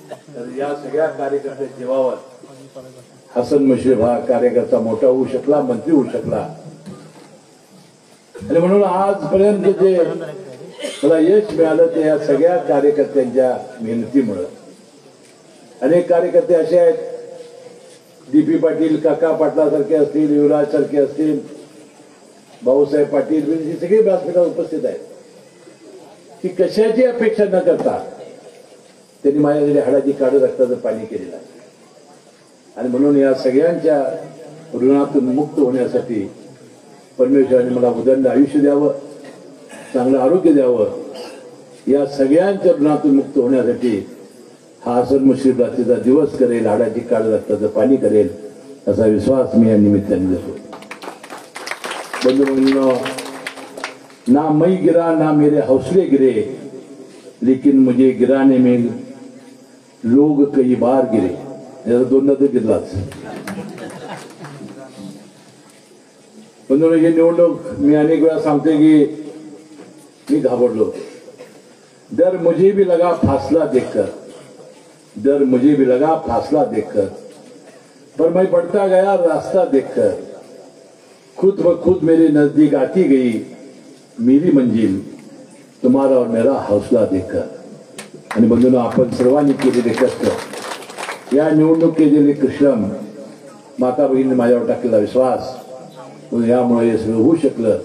तर या सगळ्या कार्यकर्त्यांच्या जीवावर हसन मुश्रीफ हा कार्यकर्ता मोठा होऊ शकला, मंत्री होऊ शकला. आणि म्हणून आजपर्यंत जे मला यश मिळालं ते या सगळ्या कार्यकर्त्यांच्या मेहनतीमुळे. अनेक कार्यकर्ते असे आहेत, DP पाटील, काका पाटलासारखे असतील, युवराज सारखे असतील, भाऊसाहेब पाटील, हे सगळे व्यासपीठावर उपस्थित आहेत की कशाची अपेक्षा न करता त्यांनी माझ्याकडे हाडाची काढ रक्ताचं पाणी केलेलं आहे. आणि म्हणून या सगळ्यांच्या ऋणातून मुक्त होण्यासाठी परमेश्वराने मला उदंड आयुष्य द्यावं, चांगलं आरोग्य द्यावं. या सगळ्यांच्या ऋणातून मुक्त होण्यासाठी हा हसन मुश्रीफ रात्रीचा दिवस करेल, हाडाची काढ रक्ताचं पाणी करेल असा विश्वास मी या निमित्ताने देतो. बंधू, ना मैं गिरा ना मेरे हौसले गिरे, लेकिन मुझे गिराने में लोग कई बार गिरे. याचा दोनदा तर गिरलाच. बंधू, हे निवडणूक मी अनेक वेळा सांगते की मी घाबरलो. डर मुझे भी लगा फासला देखकर, डर मुझे भी लगा फासला देखकर, पर मैं बढ़ता गया रास्ता देखकर, खुद ब खुद मेरे नजदीक आती गई मेरी मंजिल, तुम्हारा और मेरा हौसला देखकर. आणि बंधूंनो, आपण सर्वांनी केलेले कष्ट, या निवडणूक केलेले श्रम, माता बहिणीने माझ्यावर टाकलेला विश्वास, यामुळे हे सगळं होऊ शकलं.